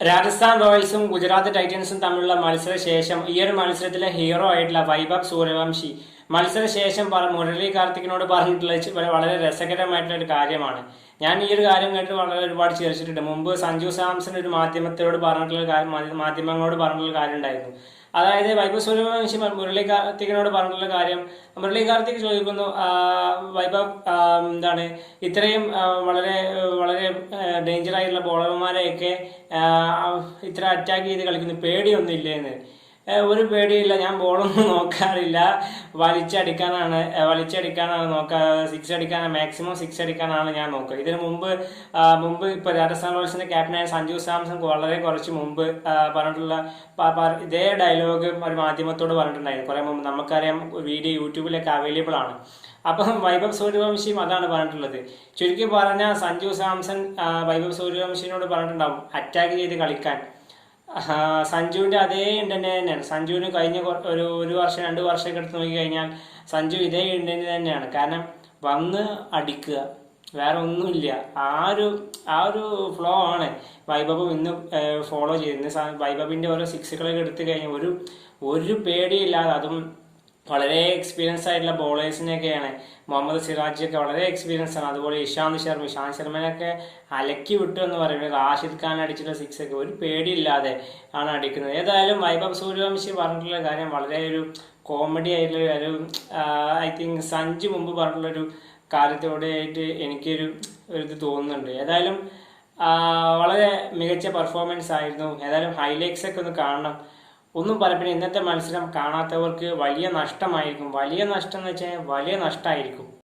രാജസ്ഥാൻ റോയൽസും ഗുജറാത്ത് ടൈറ്റൻസും തമ്മിലുള്ള മത്സരശേഷം ഈ ഒരു മത്സരത്തിലെ ഹീറോ ആയിട്ടുള്ള വൈഭവ് സൂര്യവംശി മത്സരശേഷം മുരളി കാർത്തിക്കിനോട് പറഞ്ഞിട്ടുള്ള വളരെ രസകരമായിട്ടുള്ള ഒരു കാര്യമാണ്. ഞാൻ ഈ ഒരു കാര്യം കേട്ട് വളരെ ഒരുപാട് ചിരിച്ചിട്ടുണ്ട്. മുമ്പ് സഞ്ജു സാംസൺ ഒരു മാധ്യമങ്ങളോട് പറഞ്ഞിട്ടുള്ള കാര്യം ഉണ്ടായിരുന്നു. അതായത് വൈഭവ് സൂര്യവംശി മുരളി കാർത്തിക്കിനോട് പറഞ്ഞിട്ടുള്ള കാര്യം, മുരളി കാർത്തിക് ചോദിക്കുന്നു, വൈഭവ് എന്താണ് ഇത്രയും വളരെ വളരെ ഡേഞ്ചർ ആയിട്ടുള്ള ബോളർമാരെയൊക്കെ ഇത്ര അറ്റാക്ക് ചെയ്ത് കളിക്കുന്നു, പേടിയൊന്നും ഇല്ലേന്ന്. ഒരു പേടിയില്ല, ഞാൻ ബോളൊന്നും നോക്കാറില്ല, വലിച്ചടിക്കാനാണ് നോക്കുക, സിക്സ് അടിക്കാനാണ്, മാക്സിമം സിക്സ് അടിക്കാനാണ് ഞാൻ നോക്കുക. ഇതിന് മുമ്പ് ഇപ്പൊ രാജസ്ഥാൻ റോയൽസിന്റെ ക്യാപ്റ്റനായ സഞ്ജു സാംസൺ വളരെ കുറച്ച് മുമ്പ് പറഞ്ഞിട്ടുള്ള ഇതേ ഡയലോഗ് ഒരു മാധ്യമത്തോട് പറഞ്ഞിട്ടുണ്ടായിരുന്നു കുറെ മുമ്പ്. നമുക്കറിയാം, വീഡിയോ യൂട്യൂബിലൊക്കെ അവൈലബിൾ ആണ്. അപ്പം വൈഭവ് സൂര്യവംശിയും അതാണ് പറഞ്ഞിട്ടുള്ളത്. ചുരുക്കി പറഞ്ഞാൽ സഞ്ജു സാംസൺ വൈഭവ് സൂര്യവംശിനോട് പറഞ്ഞിട്ടുണ്ടാവും അറ്റാക്ക് ചെയ്ത് കളിക്കാൻ. സഞ്ജുവിന്റെ അതേ ഇന്റന്റ് തന്നെയാണ്. സഞ്ജുവിന് കഴിഞ്ഞ ഒരു വർഷം 2 വർഷമൊക്കെ എടുത്ത് നോക്കി കഴിഞ്ഞാൽ സഞ്ജു ഇതേ ഇന്റന്റ് തന്നെയാണ്. കാരണം വന്ന് അടിക്കുക, വേറെ ഒന്നുമില്ല. ആ ഒരു ഫ്ലോ ആണ് വൈഭവം ഇന്ന് ഫോളോ ചെയ്യുന്നത്. വൈഭവിന്റെ ഓരോ സിക്സുകളൊക്കെ എടുത്തു കഴിഞ്ഞാൽ ഒരു പേടിയില്ലാതെ, അതും വളരെ എക്സ്പീരിയൻസ് ആയിട്ടുള്ള ബോളേഴ്സിനെയൊക്കെയാണ്. മുഹമ്മദ് സിറാജൊക്കെ വളരെ എക്സ്പീരിയൻസ് ആണ്. അതുപോലെ ഇഷാന്ത് ശർമ്മനൊക്കെ അലക്കി വിട്ടു എന്ന് പറയുന്നത്. റാഷിദ് ഖാൻ അടിച്ചിട്ടുള്ള സിക്സ് ഒക്കെ ഒരു പേടിയില്ലാതെ ആണ് അടിക്കുന്നത്. ഏതായാലും വൈഭവ് സൂര്യവംശി പറഞ്ഞിട്ടുള്ള കാര്യം വളരെ ഒരു കോമഡി ആയിട്ടുള്ള ഒരു ഐ തിങ്ക് സഞ്ജു മുമ്പ് പറഞ്ഞിട്ടുള്ളൊരു കാര്യത്തോടെയായിട്ട് എനിക്കൊരു ഇത് തോന്നുന്നുണ്ട്. ഏതായാലും വളരെ മികച്ച പെർഫോമൻസ് ആയിരുന്നു. ഏതായാലും ഹൈലൈറ്റ്സ് ഒക്കെ ഒന്ന് കാണണം. ഒന്നും പറയപ്പില്ല, ഇന്നത്തെ മത്സരം കാണാത്തവർക്ക് വലിയ നഷ്ടമായിരിക്കും. വലിയ നഷ്ടം എന്ന് വെച്ചാൽ വലിയ നഷ്ടമായിരിക്കും.